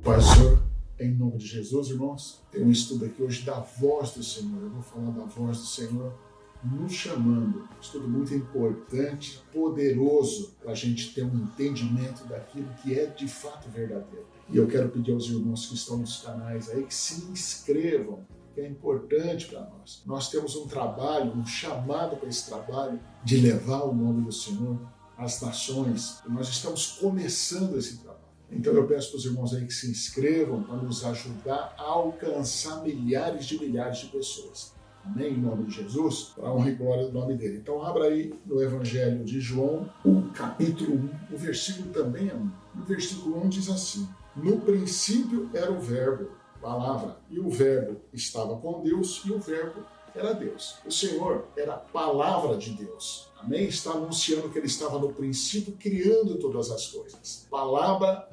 Pai, Senhor, em nome de Jesus, irmãos, tem um estudo aqui hoje da voz do Senhor. Eu vou falar da voz do Senhor nos chamando. Estudo muito importante, poderoso, para a gente ter um entendimento daquilo que é de fato verdadeiro. E eu quero pedir aos irmãos que estão nos canais aí que se inscrevam, que é importante para nós. Nós temos um trabalho, um chamado para esse trabalho de levar o nome do Senhor às nações. E nós estamos começando esse trabalho. Então eu peço para os irmãos aí que se inscrevam para nos ajudar a alcançar milhares de pessoas. Amém? Em nome de Jesus, para a honra e glória do nome dele. Então abra aí no Evangelho de João, o capítulo 1, o versículo também é 1. No versículo 1 diz assim: no princípio era o verbo, palavra, e o verbo estava com Deus, e o verbo era Deus. O Senhor era a palavra de Deus. Amém? Está anunciando que ele estava no princípio criando todas as coisas. Palavra,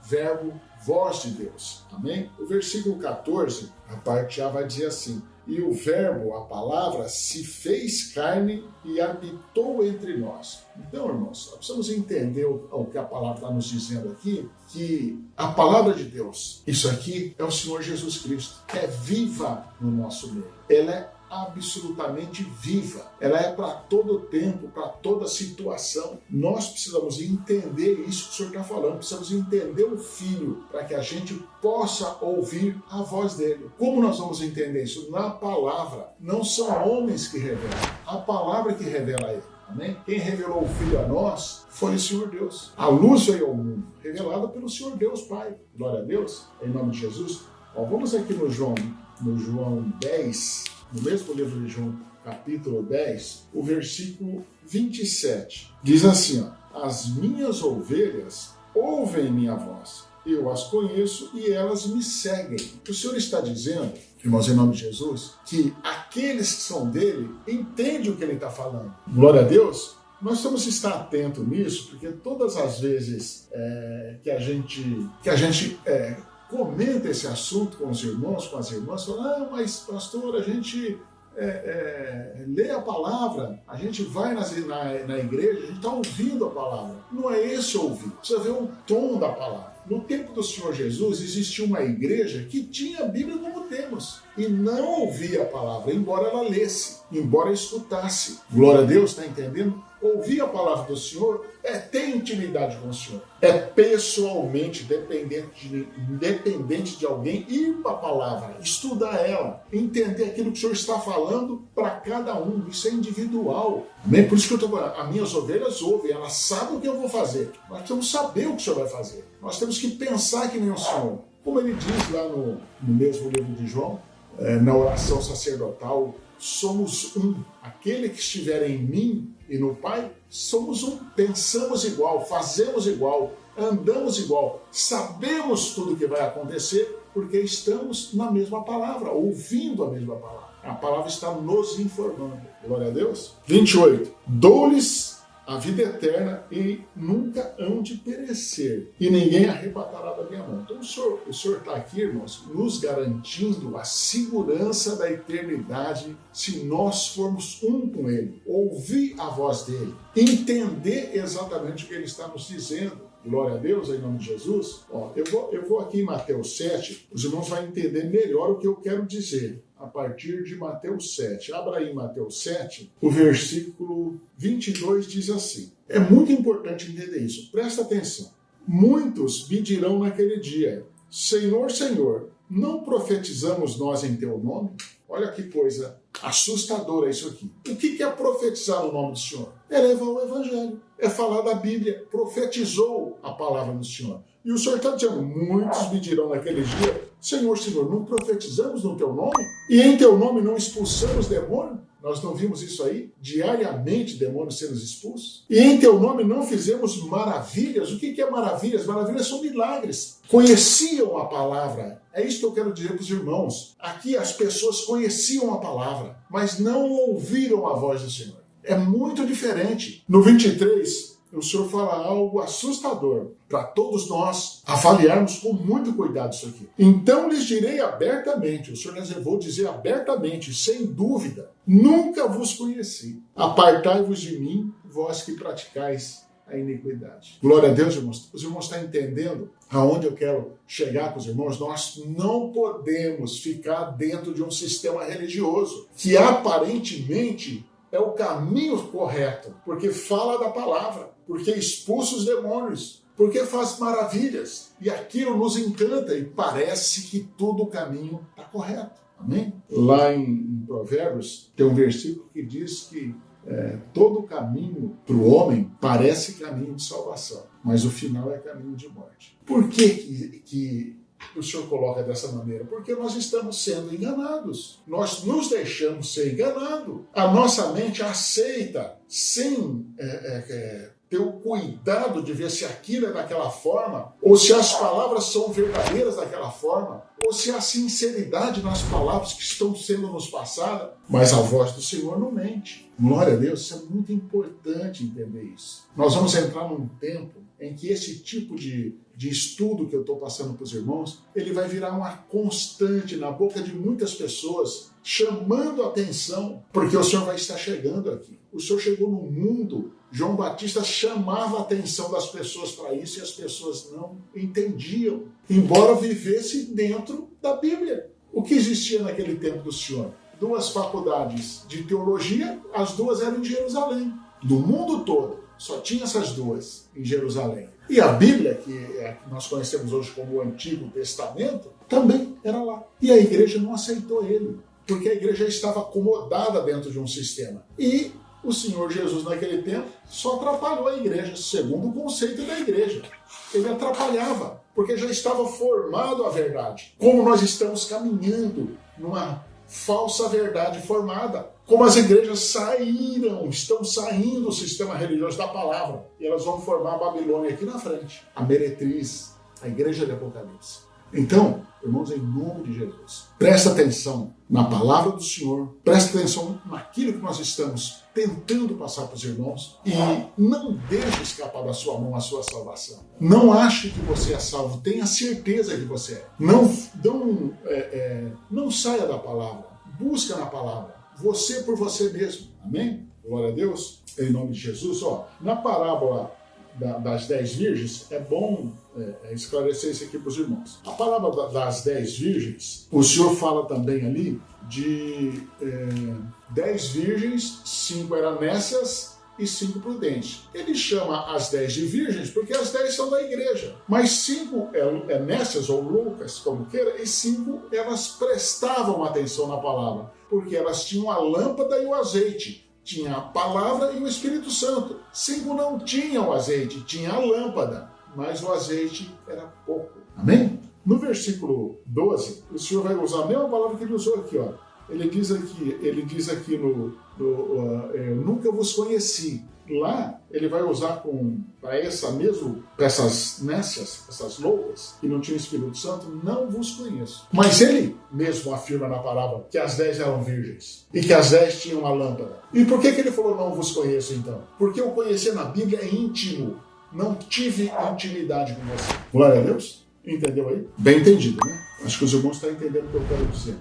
verbo, voz de Deus. Amém? O versículo 14, a parte A vai dizer assim: e o verbo, a palavra, se fez carne e habitou entre nós. Então, irmãos, nós precisamos entender o que a palavra está nos dizendo aqui, que a palavra de Deus, isso aqui é o Senhor Jesus Cristo, é viva no nosso meio. Ela é absolutamente viva. Ela é para todo tempo, para toda situação. Nós precisamos entender isso que o Senhor está falando. Precisamos entender o Filho para que a gente possa ouvir a voz dele. Como nós vamos entender isso? Na palavra. Não são homens que revelam. A palavra que revela ele. Amém? Quem revelou o Filho a nós foi o Senhor Deus. A luz veio ao mundo, revelada pelo Senhor Deus Pai. Glória a Deus, em nome de Jesus. Vamos aqui no João 10, no mesmo livro de João, capítulo 10, o versículo 27. Diz assim, ó: as minhas ovelhas ouvem minha voz, eu as conheço e elas me seguem. O Senhor está dizendo, irmãos, em nome de Jesus, que aqueles que são dele entendem o que ele está falando. Glória a Deus. Nós temos que estar atento nisso, porque todas as vezes que a gente comenta esse assunto com os irmãos, com as irmãs, fala: mas pastor, a gente lê a palavra, a gente vai na igreja, a gente está ouvindo a palavra. Não é esse ouvir, precisa ver o tom da palavra. No tempo do Senhor Jesus, existia uma igreja que tinha a Bíblia como temos e não ouvia a palavra, embora ela lesse, embora escutasse. Glória a Deus, está entendendo? Ouvir a palavra do Senhor é ter intimidade com o Senhor. É pessoalmente, independente de alguém, ir para a palavra, estudar ela, entender aquilo que o Senhor está falando para cada um. Isso é individual. Por isso que eu estou falando, as minhas ovelhas ouvem, elas sabem o que eu vou fazer. Nós temos que saber o que o Senhor vai fazer. Nós temos que pensar que nem o Senhor. Como ele diz lá no mesmo livro de João, na oração sacerdotal, somos um. Aquele que estiver em mim e no Pai, somos um. Pensamos igual, fazemos igual, andamos igual, sabemos tudo o que vai acontecer, porque estamos na mesma palavra, ouvindo a mesma palavra. A palavra está nos informando. Glória a Deus. 28. Dou-lhes a vida eterna e nunca hão de perecer, e ninguém arrebatará da minha mão. Então o Senhor está aqui, irmãos, nos garantindo a segurança da eternidade se nós formos um com Ele, ouvir a voz dEle, entender exatamente o que Ele está nos dizendo. Glória a Deus, em nome de Jesus. Eu vou aqui em Mateus 7, os irmãos vão entender melhor o que eu quero dizer. A partir de Mateus 7. Abra aí Mateus 7, o versículo 22 diz assim. É muito importante entender isso. Presta atenção. Muitos me dirão naquele dia: Senhor, Senhor, não profetizamos nós em teu nome? Olha que coisa assustadora isso aqui. O que é profetizar no nome do Senhor? É levar o Evangelho. É falar da Bíblia. Profetizou a palavra do Senhor. E o Senhor está dizendo: muitos me dirão naquele dia: Senhor, Senhor, não profetizamos no teu nome? E em teu nome não expulsamos demônio? Nós não vimos isso aí? Diariamente demônios sendo expulsos? E em teu nome não fizemos maravilhas? O que é maravilhas? Maravilhas são milagres. Conheciam a palavra. É isso que eu quero dizer para os irmãos. Aqui as pessoas conheciam a palavra, mas não ouviram a voz do Senhor. É muito diferente. No 23... o Senhor fala algo assustador para todos nós avaliarmos com muito cuidado isso aqui. Então lhes direi abertamente, o Senhor reservou dizer abertamente, sem dúvida: nunca vos conheci. Apartai-vos de mim, vós que praticais a iniquidade. Glória a Deus, irmãos. Os irmãos estão entendendo Aonde eu quero chegar com os irmãos, nós não podemos ficar dentro de um sistema religioso que aparentemente é o caminho correto, porque fala da palavra, porque expulsa os demônios, porque faz maravilhas, e aquilo nos encanta e parece que todo o caminho está correto. Amém? Lá em Provérbios tem um versículo que diz que todo caminho para o homem parece caminho de salvação, mas o final é caminho de morte. Por que o Senhor coloca dessa maneira? Porque nós estamos sendo enganados. Nós nos deixamos ser enganados. A nossa mente aceita sem ter o cuidado de ver se aquilo é daquela forma, ou se as palavras são verdadeiras daquela forma, ou se há sinceridade nas palavras que estão sendo nos passadas. Mas a voz do Senhor não mente. Glória a Deus, isso é muito importante entender isso. Nós vamos entrar num tempo em que esse tipo de estudo que eu estou passando para os irmãos, ele vai virar uma constante na boca de muitas pessoas, chamando a atenção, porque o Senhor vai estar chegando aqui. O Senhor chegou no mundo, João Batista chamava a atenção das pessoas para isso e as pessoas não entendiam, embora vivesse dentro da Bíblia. O que existia naquele tempo do Senhor? 2 faculdades de teologia, as 2 eram em Jerusalém. Do mundo todo, só tinha essas 2 em Jerusalém. E a Bíblia, que nós conhecemos hoje como o Antigo Testamento, também era lá. E a igreja não aceitou ele, porque a igreja estava acomodada dentro de um sistema. E o Senhor Jesus, naquele tempo, só atrapalhou a igreja, segundo o conceito da igreja. Ele atrapalhava, porque já estava formado a verdade. Como nós estamos caminhando numa falsa verdade formada. Como as igrejas estão saindo do sistema religioso da palavra. E elas vão formar a Babilônia aqui na frente. A meretriz, a igreja de Apocalipse. Então, irmãos, em nome de Jesus, presta atenção na palavra do Senhor, presta atenção naquilo que nós estamos tentando passar para os irmãos e não deixe escapar da sua mão a sua salvação. Não ache que você é salvo, tenha certeza que você é. Não saia da palavra, busca na palavra, você por você mesmo. Amém? Glória a Deus, em nome de Jesus. Na parábola das 10 virgens, é bom esclarecer isso aqui para os irmãos. A parábola das 10 virgens, o Senhor fala também ali de 10 virgens, 5 eram nécias e 5 prudentes. Ele chama as 10 de virgens porque as 10 são da igreja, mas 5 nécias ou loucas, como queira, e 5 elas prestavam atenção na palavra, porque elas tinham a lâmpada e o azeite. Tinha a palavra e o Espírito Santo. 5 não tinham azeite, tinha a lâmpada, mas o azeite era pouco. Amém? No versículo 12, o Senhor vai usar a mesma palavra que ele usou aqui. Ele diz aqui eu nunca vos conheci. Lá, ele vai usar para essas nécias, essas loucas, que não tinham Espírito Santo, não vos conheço. Mas ele mesmo afirma na parábola que as 10 eram virgens e que as 10 tinham uma lâmpada. E por que ele falou não vos conheço então? Porque o conhecer na Bíblia é íntimo. Não tive intimidade com você. Glória a Deus. Entendeu aí? Bem entendido, né? Acho que os irmãos estão entendendo o que eu quero dizer.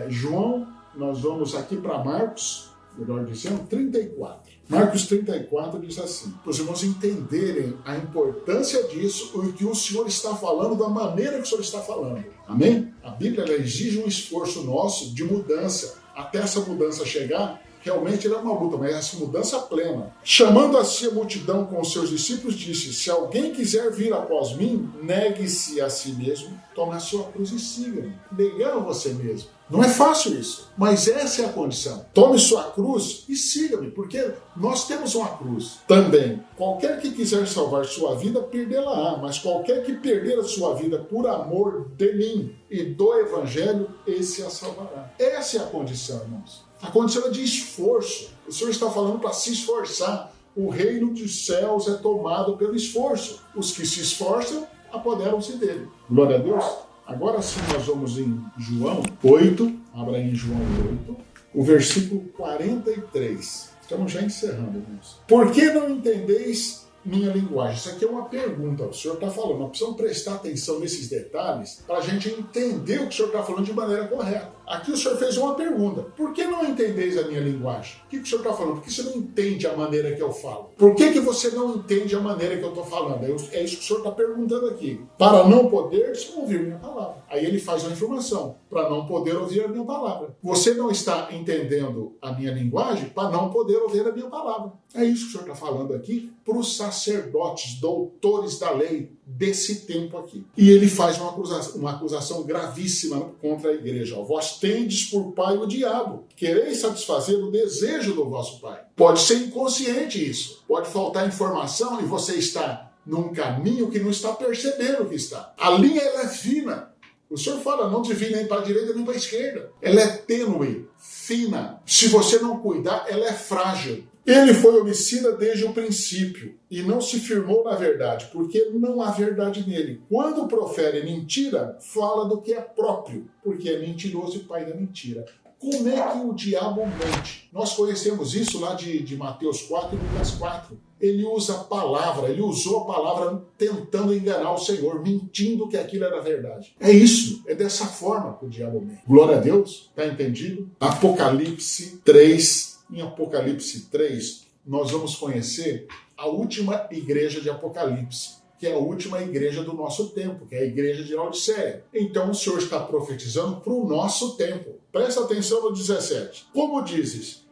João, nós vamos aqui para Marcos, melhor dizendo, 34. Marcos 34 diz assim, para os irmãos entenderem a importância disso, o que o Senhor está falando, da maneira que o Senhor está falando. Amém? A Bíblia ela exige um esforço nosso de mudança. Até essa mudança chegar, realmente era uma luta, mas essa mudança plena. Chamando a si a multidão com os seus discípulos, disse, se alguém quiser vir após mim, negue-se a si mesmo, tome a sua cruz e siga-me. Negar você mesmo. Não é fácil isso, mas essa é a condição. Tome sua cruz e siga-me, porque nós temos uma cruz também. Qualquer que quiser salvar sua vida, perdê-la-á, mas qualquer que perder a sua vida por amor de mim e do Evangelho, esse a salvará. Essa é a condição, irmãos. A condição é de esforço. O Senhor está falando para se esforçar. O reino dos céus é tomado pelo esforço. Os que se esforçam, apoderam-se dele. Glória a Deus. Agora sim nós vamos em João 8, abra aí em João 8, o versículo 43. Estamos já encerrando, irmãos. Por que não entendeis minha linguagem? Isso aqui é uma pergunta, o senhor está falando. Nós precisamos prestar atenção nesses detalhes para a gente entender o que o senhor está falando de maneira correta. Aqui o senhor fez uma pergunta. Por que não entendeis a minha linguagem? O que o senhor está falando? Por que você não entende a maneira que eu falo? Por que você não entende a maneira que eu estou falando? É isso que o senhor está perguntando aqui. Para não poder ouvir minha palavra. Aí ele faz uma informação. Para não poder ouvir a minha palavra. Você não está entendendo a minha linguagem para não poder ouvir a minha palavra. É isso que o senhor está falando aqui para os sacerdotes, doutores da lei desse tempo aqui. E ele faz uma acusação gravíssima contra a igreja. Vós tendes por pai o diabo. Quereis satisfazer o desejo do vosso pai. Pode ser inconsciente isso. Pode faltar informação e você está num caminho que não está percebendo o que está. A linha ela é fina. O senhor fala, não desvie nem para a direita nem para a esquerda. Ela é tênue, fina. Se você não cuidar, ela é frágil. Ele foi homicida desde o princípio e não se firmou na verdade, porque não há verdade nele. Quando profere mentira, fala do que é próprio, porque é mentiroso e pai da mentira. Como é que o diabo mente? Nós conhecemos isso lá de Mateus 4 e Lucas 4. Ele usa a palavra, ele usou a palavra tentando enganar o Senhor, mentindo que aquilo era verdade. É isso, é dessa forma que o diabo mente. Glória a Deus, está entendido? Apocalipse 3. Em Apocalipse 3, nós vamos conhecer a última igreja de Apocalipse, que é a última igreja do nosso tempo, que é a igreja de Laodiceia. Então o Senhor está profetizando para o nosso tempo. Presta atenção no 17. Como dizes,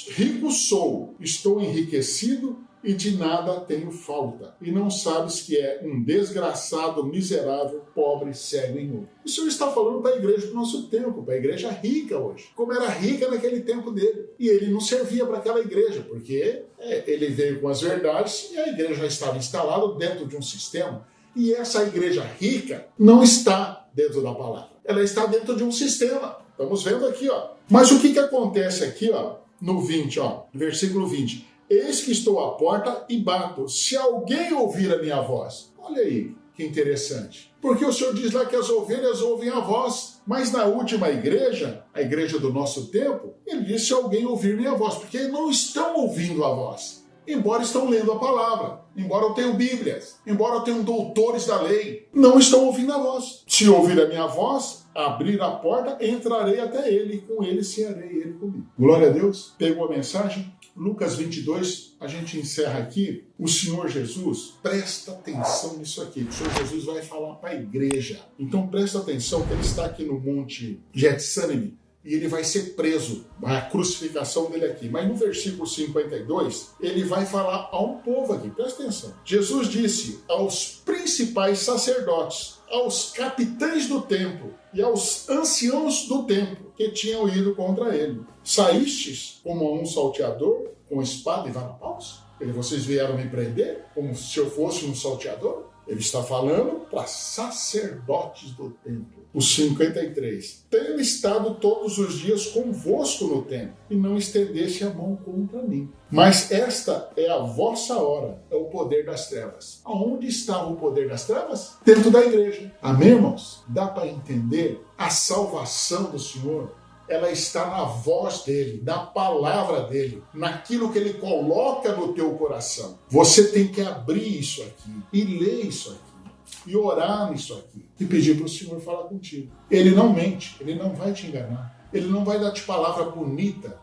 rico sou, estou enriquecido e de nada tenho falta. E não sabes que é um desgraçado, miserável, pobre, cego e nu. O Senhor está falando para a igreja do nosso tempo, para a igreja rica hoje. Como era rica naquele tempo dele. E ele não servia para aquela igreja, porque ele veio com as verdades e a igreja já estava instalada dentro de um sistema. E essa igreja rica não está dentro da palavra. Ela está dentro de um sistema. Estamos vendo aqui, ó. Mas o que acontece aqui, ó, no 20, ó, versículo 20. Eis que estou à porta e bato. Se alguém ouvir a minha voz. Olha aí, que interessante. Porque o Senhor diz lá que as ovelhas ouvem a voz. Mas na última igreja, a igreja do nosso tempo, ele diz se alguém ouvir minha voz. Porque não estão ouvindo a voz. Embora estão lendo a palavra. Embora tenham bíblias. Embora tenham doutores da lei. Não estão ouvindo a voz. Se ouvir a minha voz, abrir a porta, entrarei até ele. E com ele cearei ele comigo. Glória a Deus. Pegou a mensagem? Lucas 22, a gente encerra aqui. O Senhor Jesus, presta atenção nisso aqui. O Senhor Jesus vai falar para a igreja. Então presta atenção que ele está aqui no Monte Getsêmani e ele vai ser preso. A crucificação dele aqui. Mas no versículo 52, ele vai falar a um povo aqui. Presta atenção. Jesus disse aos principais sacerdotes, aos capitães do templo e aos anciãos do templo que tinham ido contra ele. Saístes como um salteador com espada e vara-paus? Vocês vieram me prender como se eu fosse um salteador? Ele está falando para sacerdotes do templo. O 53. Tenho estado todos os dias convosco no templo e não estendeste a mão contra mim. Mas esta é a vossa hora, é o poder das trevas. Aonde estava o poder das trevas? Dentro da igreja. Amém, irmãos? Dá para entender a salvação do Senhor? Ela está na voz dele, na palavra dele, naquilo que ele coloca no teu coração. Você tem que abrir isso aqui e ler isso aqui e orar nisso aqui e pedir para o Senhor falar contigo. Ele não mente, ele não vai te enganar, ele não vai dar-te palavra bonita,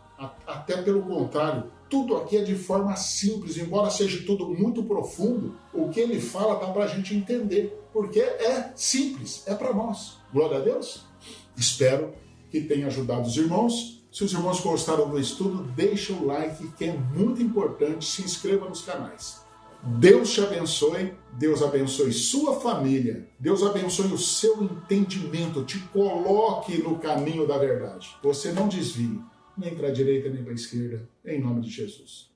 até pelo contrário. Tudo aqui é de forma simples, embora seja tudo muito profundo, o que ele fala dá para a gente entender, porque é simples, é para nós. Glória a Deus. Espero que tenha ajudado os irmãos. Se os irmãos gostaram do estudo, deixa o like, que é muito importante. Se inscreva nos canais. Deus te abençoe, Deus abençoe sua família, Deus abençoe o seu entendimento, te coloque no caminho da verdade. Você não desvie, nem para a direita nem para a esquerda, em nome de Jesus.